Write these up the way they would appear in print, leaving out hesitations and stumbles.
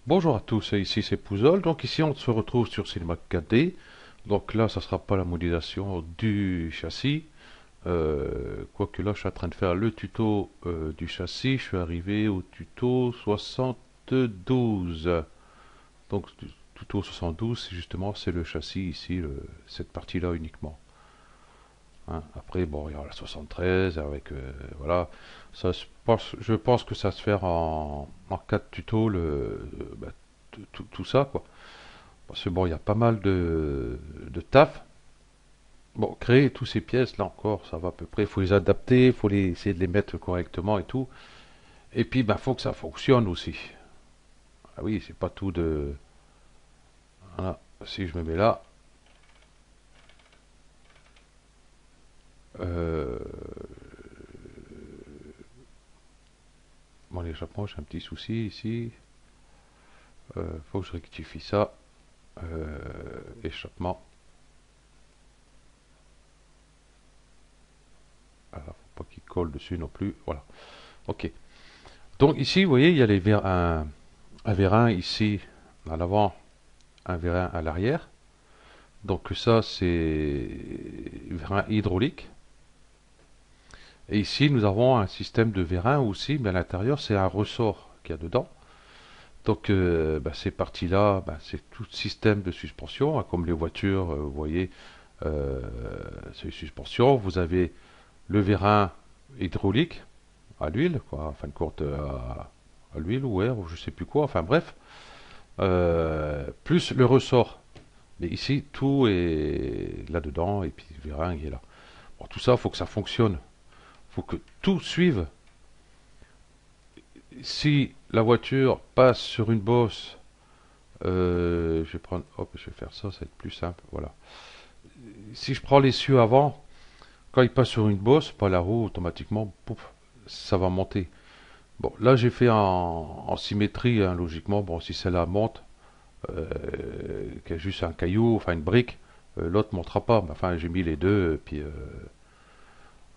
Bonjour à tous, ici c'est Pouzol. Donc ici on se retrouve sur Cinema 4D. Donc là ça sera pas la modélisation du châssis. Quoique là je suis en train de faire le tuto du châssis. Je suis arrivé au tuto 72. Donc tuto 72 justement c'est le châssis ici, cette partie-là uniquement. Hein. Après bon il y a la 73 avec voilà. Je pense que ça se fait en 4 tutos bah, tout ça quoi. Parce que bon, il y a pas mal de taf. Bon, créer tous ces pièces, là encore, ça va à peu près. Il faut les adapter, il faut essayer de les mettre correctement et tout. Et puis, ben, faut que ça fonctionne aussi. Ah oui, c'est pas tout de. Voilà. Si je me mets là, euh, bon, l'échappement, j'ai un petit souci ici. Faut que je rectifie ça. Échappement. Alors, faut pas qu'il colle dessus non plus. Voilà. Ok. Donc ici, vous voyez, il y a un vérin ici à l'avant, un vérin à l'arrière. Donc ça, c'est vérin hydraulique. Et ici, nous avons un système de vérin aussi, mais à l'intérieur, c'est un ressort qu'il y a dedans. Donc bah, ces parties-là, bah, c'est tout système de suspension, hein, comme les voitures, vous voyez, euh, c'est une suspension. Vous avez le vérin hydraulique à l'huile, quoi, en fin de compte, à l'huile ou air, ou je sais plus quoi, enfin bref, plus le ressort. Mais ici, tout est là-dedans, et puis le vérin, il est là. Bon, tout ça, il faut que ça fonctionne. Il faut que tout suive. Si la voiture passe sur une bosse, je vais prendre, hop, je vais faire ça, ça va être plus simple. Voilà. Si je prends l'essieu avant, quand il passe sur une bosse, pas la roue, automatiquement, pouf, ça va monter. Bon, là j'ai fait en symétrie, hein, logiquement. Bon, si celle-là monte, qu'il y a juste un caillou, enfin une brique, l'autre montera pas. Enfin, j'ai mis les deux, puis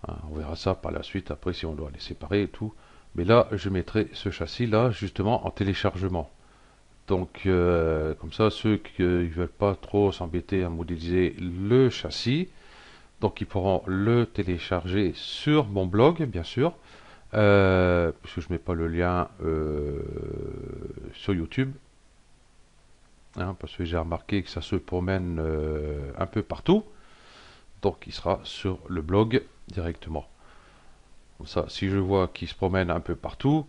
hein, on verra ça par la suite, après si on doit les séparer et tout. Mais là, je mettrai ce châssis-là justement en téléchargement. Donc, comme ça, ceux qui ne veulent pas trop s'embêter à modéliser le châssis, donc ils pourront le télécharger sur mon blog, bien sûr, puisque je ne mets pas le lien sur YouTube, hein, parce que j'ai remarqué que ça se promène un peu partout. Donc, il sera sur le blog directement. Comme ça, si je vois qu'il se promène un peu partout,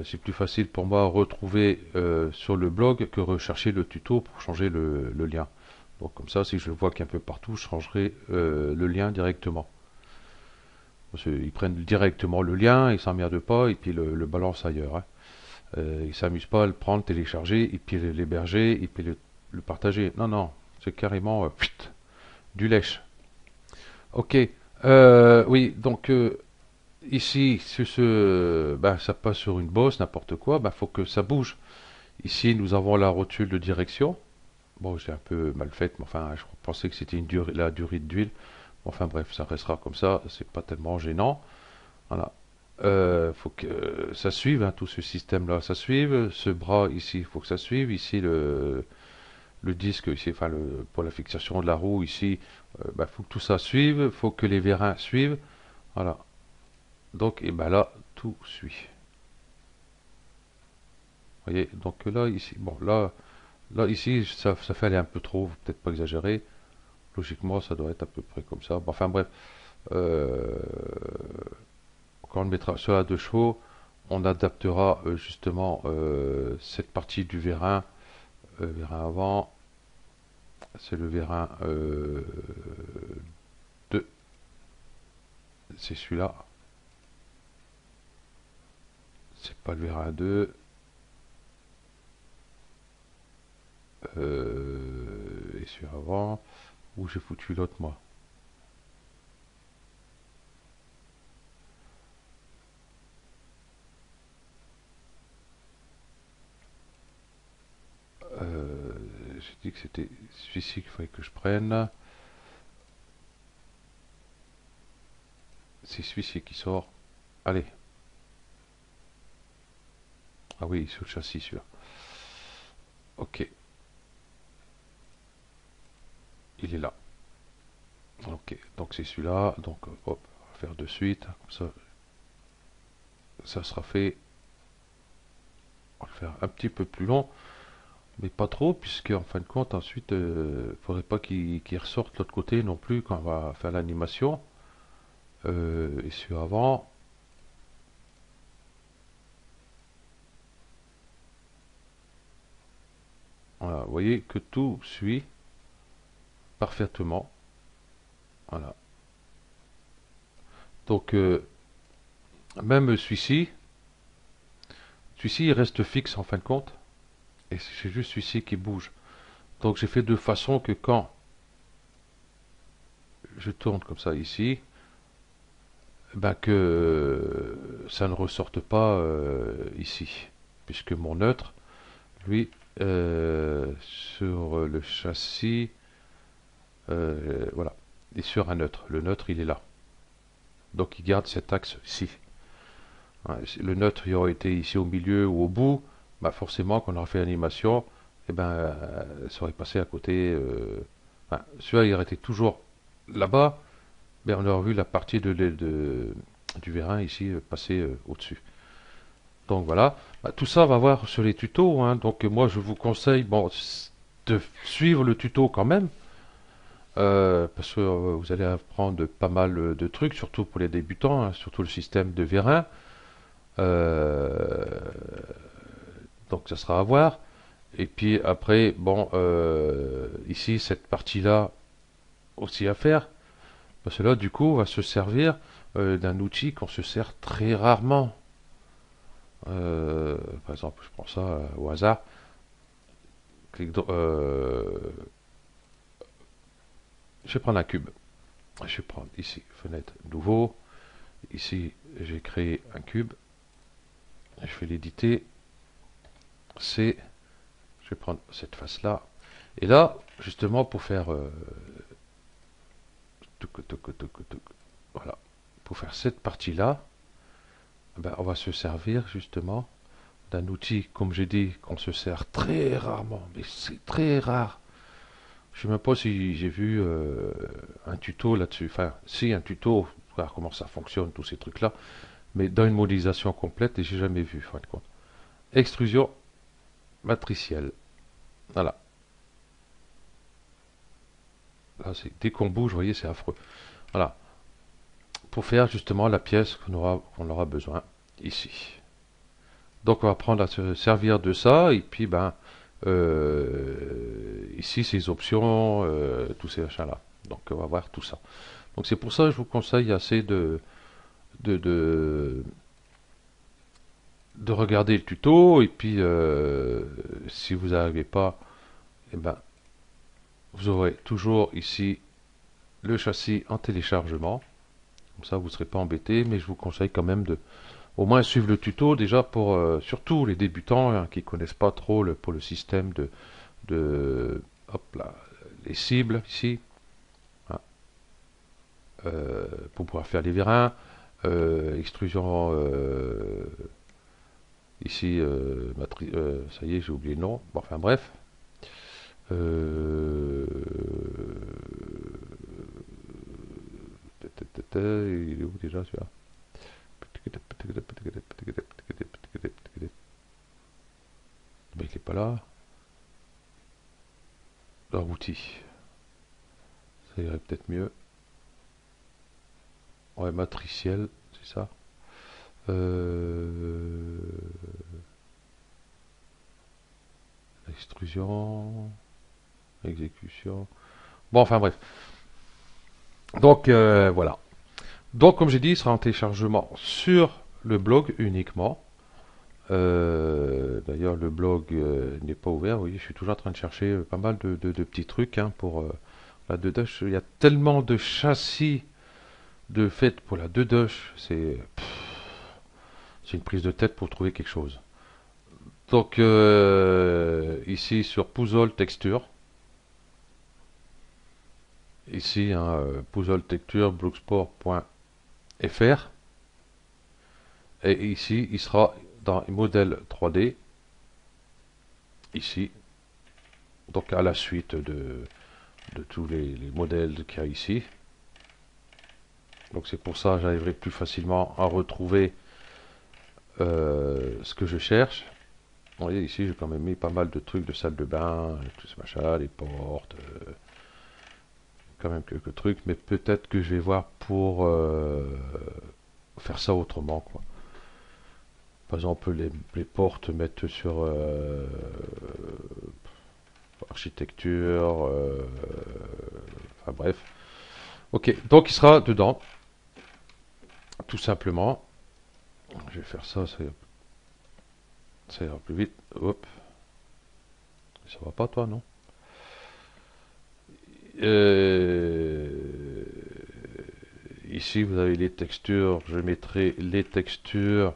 c'est plus facile pour moi à retrouver sur le blog que rechercher le tuto pour changer le lien. Donc comme ça, si je le vois qu'un peu partout, je changerai le lien directement. Parce qu'ils prennent directement le lien, ils s'emmerdent pas et puis le balancent ailleurs. Hein. Ils s'amusent pas à le prendre, télécharger et puis l'héberger et puis le partager. Non, non, c'est carrément du lèche. Ok, oui, donc ici, si ben, ça passe sur une bosse, n'importe quoi, ben, faut que ça bouge. Ici, nous avons la rotule de direction. Bon, j'ai un peu mal faite, mais enfin, je pensais que c'était la durée d'huile. Enfin bref, ça restera comme ça, c'est pas tellement gênant. Voilà. Faut que ça suive, hein, tout ce système-là, ça suive. Ce bras ici, il faut que ça suive. Ici, le disque, ici, enfin, pour la fixation de la roue, ici, ben, faut que tout ça suive. Faut que les vérins suivent. Voilà. Donc, et ben là, tout suit. Vous voyez, donc là, ici, bon, là ici, ça fait aller un peu trop, peut-être pas exagérer. Logiquement, ça doit être à peu près comme ça. Bon, enfin bref, euh, quand on le mettra sur la 2 chevaux, on adaptera justement cette partie du vérin, vérin avant, c'est le vérin 2, c'est celui-là, c'est pas le vérin 2, et celui avant, où j'ai foutu l'autre moi. J'ai dit que c'était celui-ci qu'il fallait que je prenne. C'est celui-ci qui sort. Allez. Ah oui, sur le châssis celui-là. Ok, il est là. Ok, donc c'est celui-là. Donc hop, on va faire de suite. Comme ça sera fait. On va le faire un petit peu plus long, mais pas trop, puisque en fin de compte, ensuite, faudrait pas qu'il ressorte de l'autre côté non plus quand on va faire l'animation. Et celui avant. Voilà, vous voyez que tout suit parfaitement. Voilà. Donc même celui-ci il reste fixe en fin de compte, et c'est juste celui-ci qui bouge. Donc j'ai fait de façon que quand je tourne comme ça ici, ben que ça ne ressorte pas ici, puisque mon neutre, lui, sur le châssis, voilà, est sur un neutre. Le neutre, il est là. Donc il garde cet axe ici. Ouais, si le neutre il aurait été ici au milieu ou au bout, bah forcément quand on aurait fait l'animation, eh ben, ça aurait passé à côté. Enfin, celui-là il aurait été toujours là-bas, mais on aurait vu la partie du vérin ici passer au-dessus. Donc voilà. Bah, tout ça on va voir sur les tutos, hein. Donc moi je vous conseille bon, de suivre le tuto quand même, parce que vous allez apprendre pas mal de trucs, surtout pour les débutants, hein, surtout le système de vérin. Euh, donc ça sera à voir. Et puis après, bon, ici, cette partie-là aussi à faire. Parce que là, du coup, on va se servir d'un outil qu'on se sert très rarement. Par exemple, je prends ça au hasard. Je vais prendre un cube. Je vais prendre ici, fenêtre, nouveau. Ici, j'ai créé un cube. Je vais l'éditer. Je vais prendre cette face-là. Et là, justement, pour faire voilà, pour faire cette partie-là, ben, on va se servir justement d'un outil, comme j'ai dit, qu'on se sert très rarement, mais c'est très rare. Je ne sais même pas si j'ai vu un tuto là-dessus. Enfin, si, un tuto, voir comment ça fonctionne, tous ces trucs-là, mais dans une modélisation complète, et j'ai jamais vu, en fin de compte. Extrusion matricielle. Voilà. Là, dès qu'on bouge, vous voyez, c'est affreux. Voilà. Pour faire justement la pièce qu'on aura besoin ici. Donc on va prendre à se servir de ça et puis ben ici ces options, tous ces machins là. Donc on va voir tout ça. Donc c'est pour ça que je vous conseille assez de, de, de regarder le tuto et puis si vous n'arrivez pas, eh ben vous aurez toujours ici le châssis en téléchargement. Comme ça vous ne serez pas embêté, mais je vous conseille quand même de au moins suivre le tuto déjà pour surtout les débutants hein, qui connaissent pas trop pour le système de hop là, les cibles ici hein, pour pouvoir faire les vérins, extrusion ici, ça y est j'ai oublié le nom, bon, enfin bref. Euh, il est où déjà celui-là? Ben, il est pas là. Leur outil. Ça irait peut-être mieux. Ouais, matriciel, c'est ça. Euh, extrusion, exécution. Bon, enfin bref. Donc voilà. Donc comme j'ai dit, il sera en téléchargement sur le blog uniquement. D'ailleurs, le blog n'est pas ouvert. Vous voyez, je suis toujours en train de chercher pas mal de petits trucs hein, pour la 2Dash. Il y a tellement de châssis de fait pour la 2Dash. C'est une prise de tête pour trouver quelque chose. Donc ici sur Puzzle Texture. Ici, hein, Puzzle Texture, bloogsport.fr. Et ici, il sera dans modèle 3D. Ici, donc à la suite de tous les modèles qu'il y a ici. Donc c'est pour ça que j'arriverai plus facilement à retrouver ce que je cherche. Vous voyez ici j'ai quand même mis pas mal de trucs de salle de bain, tout ce machin, les portes, quand même quelques trucs, mais peut-être que je vais voir pour faire ça autrement, quoi. Par exemple les portes mettre sur architecture, enfin bref. Ok, donc il sera dedans, tout simplement. Je vais faire ça, ça ira plus vite. Hop. Ça va pas toi, non? Euh, Ici, vous avez les textures. Je mettrai les textures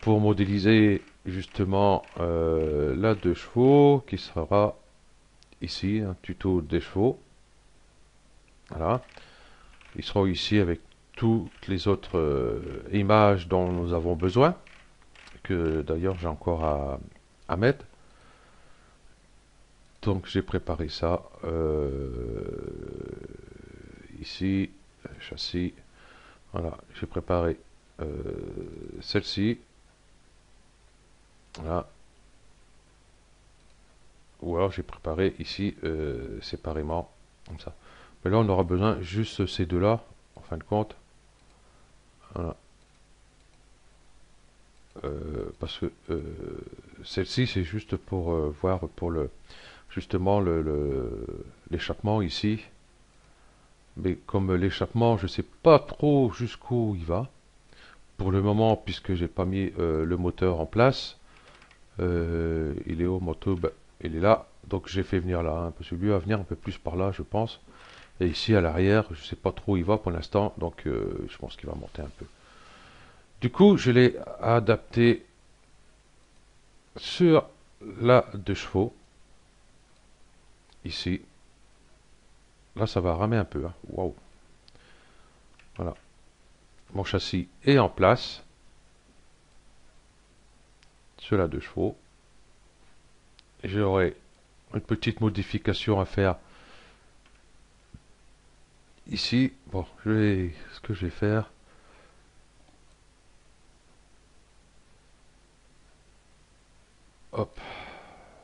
pour modéliser justement la deux chevaux qui sera ici, un tuto des chevaux. Voilà. Ils seront ici avec toutes les autres images dont nous avons besoin, que d'ailleurs j'ai encore à mettre. Donc j'ai préparé ça ici, châssis. Voilà, j'ai préparé celle-ci. Voilà. Ou alors j'ai préparé ici séparément, comme ça. Mais là on aura besoin juste ces deux-là, en fin de compte. Voilà. Parce que celle-ci c'est juste pour voir pour le justement l'échappement ici. Mais comme l'échappement, je ne sais pas trop jusqu'où il va. Pour le moment, puisque j'ai pas mis le moteur en place, il est au moteur, bah, il est là. Donc j'ai fait venir là, hein, parce que lui va venir un peu plus par là, je pense. Et ici à l'arrière, je ne sais pas trop où il va pour l'instant, donc je pense qu'il va monter un peu. Du coup, je l'ai adapté sur la deux chevaux, ici. Là, ça va ramer un peu. Hein. Waouh. Voilà. Mon châssis est en place sur la deux chevaux. J'aurai une petite modification à faire ici. Bon, ce que je vais faire. Hop.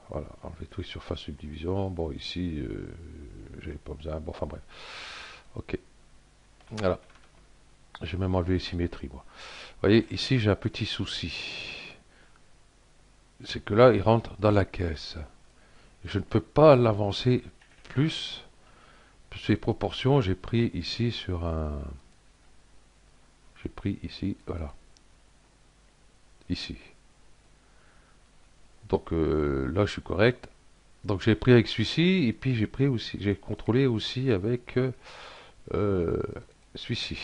Voilà, enlever tout surface subdivision. Bon, ici, j'avais pas besoin. Bon, enfin bref. Ok. Voilà. J'ai même enlevé les symétries, moi. Vous voyez, ici, j'ai un petit souci. C'est que là, il rentre dans la caisse. Je ne peux pas l'avancer plus. Ces proportions, j'ai pris ici sur un... J'ai pris ici, voilà. Ici. Donc là, je suis correct. Donc j'ai pris avec celui-ci, et puis j'ai pris aussi, j'ai contrôlé aussi avec celui-ci.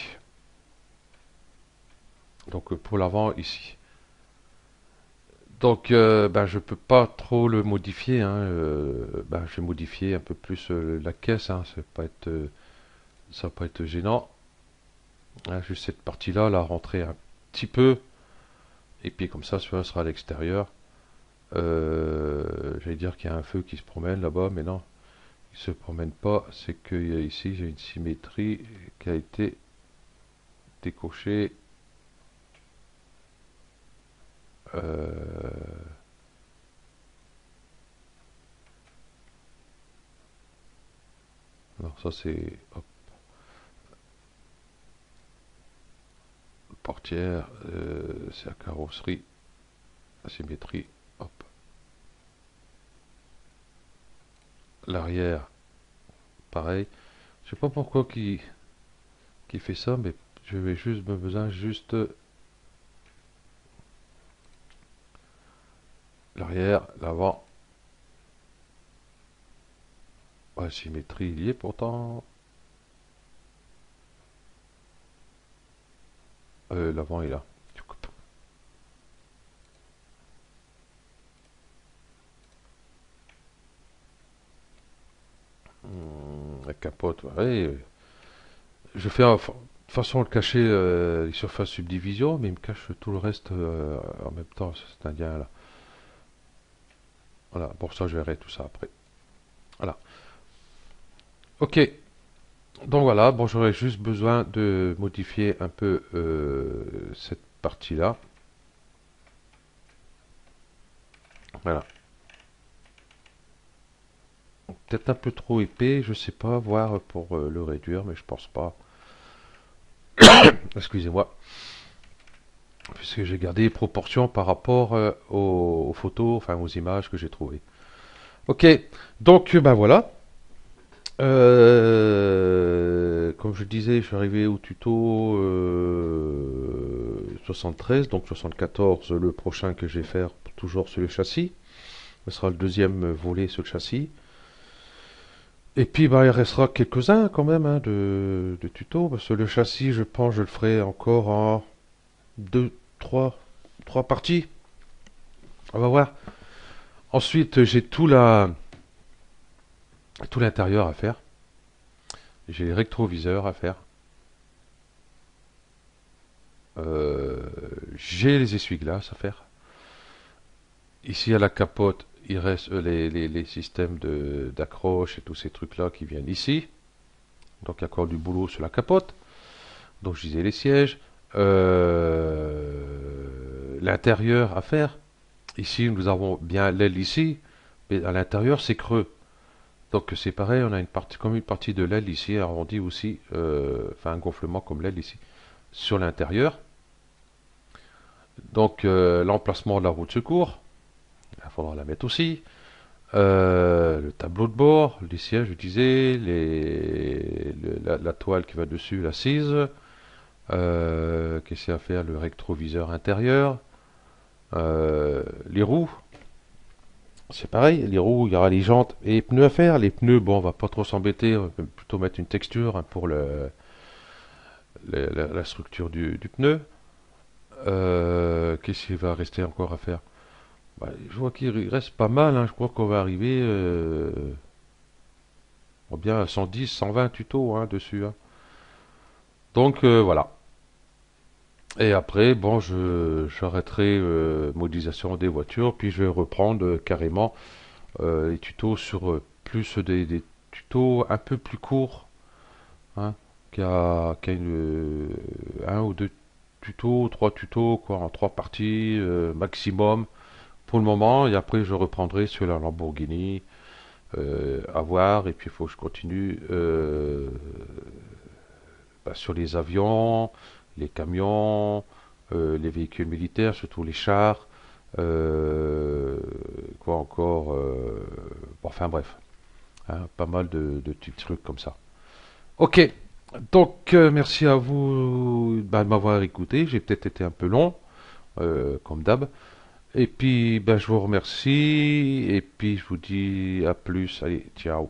Donc pour l'avant ici. Donc ben, je peux pas trop le modifier. Hein, ben, je vais modifier un peu plus la caisse. Hein, ça va pas être gênant. Hein, juste cette partie-là, la rentrer un petit peu. Et puis comme ça, celui-là sera à l'extérieur. J'allais dire qu'il y a un feu qui se promène là-bas, mais non, il se promène pas. C'est que ici j'ai une symétrie qui a été décochée. Alors ça c'est hop, portière, c'est la carrosserie, la symétrie, hop. L'arrière, pareil. Je sais pas pourquoi qui fait ça, mais je vais juste besoin juste l'arrière, l'avant. Ouais, symétrie, il y est pourtant. L'avant est là. La capote, ouais. Je fais de façon de cacher les surfaces subdivision, mais il me cache tout le reste en même temps, c'est indien là. Voilà, pour ça je verrai tout ça après. Voilà. Ok. Donc voilà, bon, j'aurais juste besoin de modifier un peu cette partie-là. Voilà. Peut-être un peu trop épais, je sais pas, voir pour le réduire, mais je pense pas. Excusez-moi. Puisque j'ai gardé les proportions par rapport aux photos, enfin aux images que j'ai trouvées. Ok, donc ben voilà. Comme je disais, je suis arrivé au tuto 73, donc 74, le prochain que je vais faire toujours sur le châssis. Ce sera le deuxième volet sur le châssis. Et puis ben, il restera quelques-uns quand même hein, de tutos, parce que le châssis, je pense, je le ferai encore en deux, trois parties. On va voir. Ensuite, j'ai tout l'intérieur à faire. J'ai les rétroviseurs à faire. Euh, j'ai les essuie-glaces à faire. Ici à la capote, il reste les systèmes d'accroche et tous ces trucs-là qui viennent ici. Donc il y a encore du boulot sur la capote. Donc je disais les sièges. L'intérieur à faire. Ici, nous avons bien l'aile ici, mais à l'intérieur, c'est creux. Donc c'est pareil, on a une partie, comme une partie de l'aile ici, arrondie aussi, enfin un gonflement comme l'aile ici, sur l'intérieur. Donc l'emplacement de la roue de secours, il faudra la mettre aussi. Le tableau de bord, les sièges, je disais, la toile qui va dessus, l'assise. Qu'est-ce qu'il y a à faire? Le rétroviseur intérieur. Les roues, c'est pareil. Les roues, il y aura les jantes et les pneus à faire. Les pneus, bon, on va pas trop s'embêter. On va plutôt mettre une texture hein, pour la structure du pneu. Qu'est-ce qu'il va rester encore à faire? Bah, je vois qu'il reste pas mal. Hein. Je crois qu'on va arriver bien à 110, 120 tutos hein, dessus. Hein. Donc voilà. Et après, bon, j'arrêterai modélisation des voitures, puis je vais reprendre carrément les tutos sur plus des tutos un peu plus courts, hein, un ou deux tutos, trois tutos, quoi, en trois parties maximum pour le moment, et après je reprendrai sur la Lamborghini, à voir, et puis il faut que je continue bah, sur les avions, les camions, les véhicules militaires, surtout les chars, quoi encore, bon, enfin bref, hein, pas mal de petits trucs comme ça. Ok, donc merci à vous bah, de m'avoir écouté, j'ai peut-être été un peu long, comme d'hab. Et puis, ben, je vous remercie. Et puis, je vous dis à plus. Allez, ciao.